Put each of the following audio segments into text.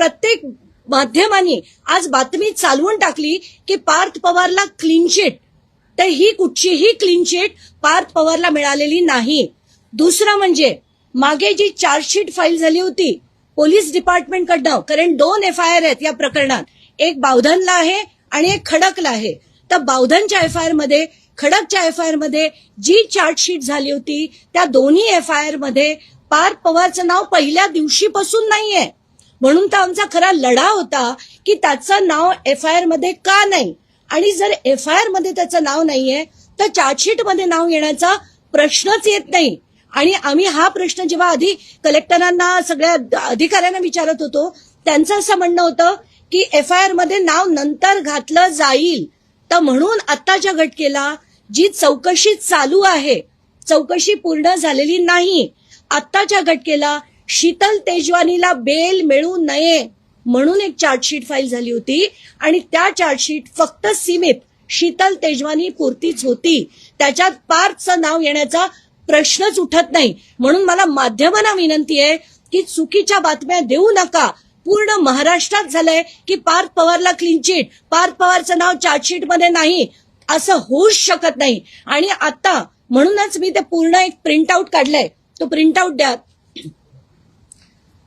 प्रत्येक माध्यमांनी आज बातमी चालवून टाकली की पार्थ पवारला क्लीन चिट, तर ही कुठचीही क्लीन चिट पार्थ पवारला मिळालेली नाही. दुसरं म्हणजे मागे जी चार्जशीट फाईल झाली होती पोलीस डिपार्टमेंटकडनं, कारण 2 FIR आहेत या प्रकरणात, एक बावधनला आहे आणि एक खडकला आहे. तर बावधनच्या FIR मध्ये, खडकच्या FIR मध्ये जी चार्जशीट झाली होती त्या दोन्ही FIR मध्ये पार्थ पवारचं नाव पहिल्या दिवशीपासून नाहीये. म्हणून तर आमचा खरा लढा होता की त्याचं नाव FIR मध्ये का नाही, आणि जर FIR मध्ये त्याचं नाव नाहीये तर चार्जशीट मध्ये नाव येण्याचा प्रश्नच येत नाही. आणि आम्ही हा प्रश्न जेव्हा आधी कलेक्टरांना, सगळ्या अधिकाऱ्यांना विचारत होतो, त्यांचं असं म्हणणं होतं की FIR मध्ये नाव नंतर घातलं जाईल. तर म्हणून आत्ताच्या घटनेला जी चौकशी चालू आहे, चौकशी पूर्ण झालेली नाही. आत्ताच्या घटनेला शीतल तेजवानीला बेल मिळू नये म्हणून एक चार्जशीट फाईल झाली होती, आणि त्या चार्जशीट फक्त सीमित शीतल तेजवानी पुरतीच होती. त्याच्यात पार्थचं नाव येण्याचा प्रश्नच उठत नाही. म्हणून मला माध्यमांना विनंती आहे की चुकीच्या बातम्या देऊ नका. पूर्ण महाराष्ट्रात झालंय की पार्थ पवारला क्लीन चिट, पार्थ पवारचं नाव चार्जशीट मध्ये नाही, असं होऊच शकत नाही. आणि आता म्हणूनच मी ते पूर्ण एक प्रिंट आउट काढलंय, तो प्रिंट आउट द्या.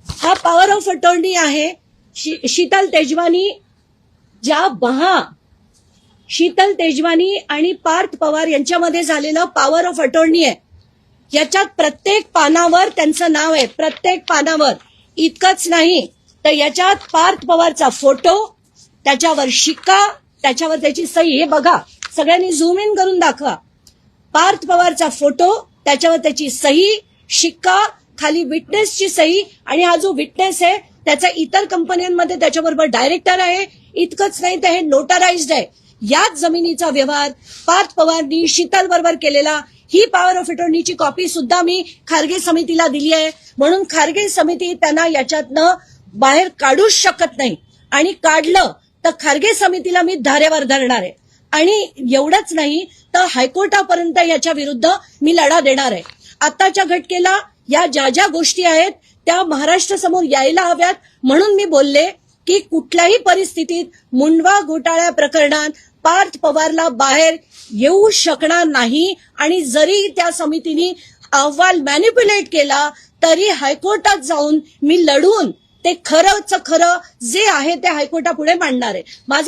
हा पॉवर ऑफ अटॉर्नी आहे. शीतल तेजवानी, शीतल तेजवानी आणि पार्थ पवार यांच्यामध्ये झालेलं पॉवर ऑफ अटॉर्नी आहे. याच्यात प्रत्येक पानावर त्यांचं नाव आहे, प्रत्येक पानावर. इतकंच नाही तर याच्यात पार्थ पवारचा फोटो, त्याच्यावर शिक्का, त्याच्यावर त्याची सही. हे बघा, सगळ्यांनी झूम इन करून दाखवा. पार्थ पवारचा फोटो, त्याच्यावर त्याची सही, शिक्का, खाली विटनेसची सही, आणि हा जो विटनेस आहे त्याचा इतर कंपन्यांमध्ये त्याच्याबरोबर डायरेक्टर आहे. इतकंच नाही तर हे नोटाराइज्ड आहे. याच जमिनीचा व्यवहार पार्थ पवारनी शीतल बरोबर केलेला. ही पॉवर ऑफ अटॉर्नीची कॉपी सुद्धा मी खारगे समितीला दिली आहे. म्हणून खारगे समिती त्यांना याच्यातनं बाहेर काढूच शकत नाही, आणि काढलं तर खारगे समितीला मी धारेवर धरणार आहे. आणि एवढंच नाही तर हायकोर्टापर्यंत याच्या विरुद्ध मी लढा देणार आहे. आताच्या घटनेला या ज्या ज्या गोष्टी आहेत त्या महाराष्ट्र समोर यायला हव्यात. म्हणून मी बोलले की कुठल्याही परिस्थितीत मुंडवा घोटाळ्या प्रकरणात पार्थ पवारला बाहेर येऊ शकणार नाही. आणि जरी त्या समितीने अहवाल मॅनिप्युलेट केला तरी हायकोर्टात जाऊन मी लढून ते खरंच खरं जे आहे ते हायकोर्टापुढे मांडणार आहे. माझा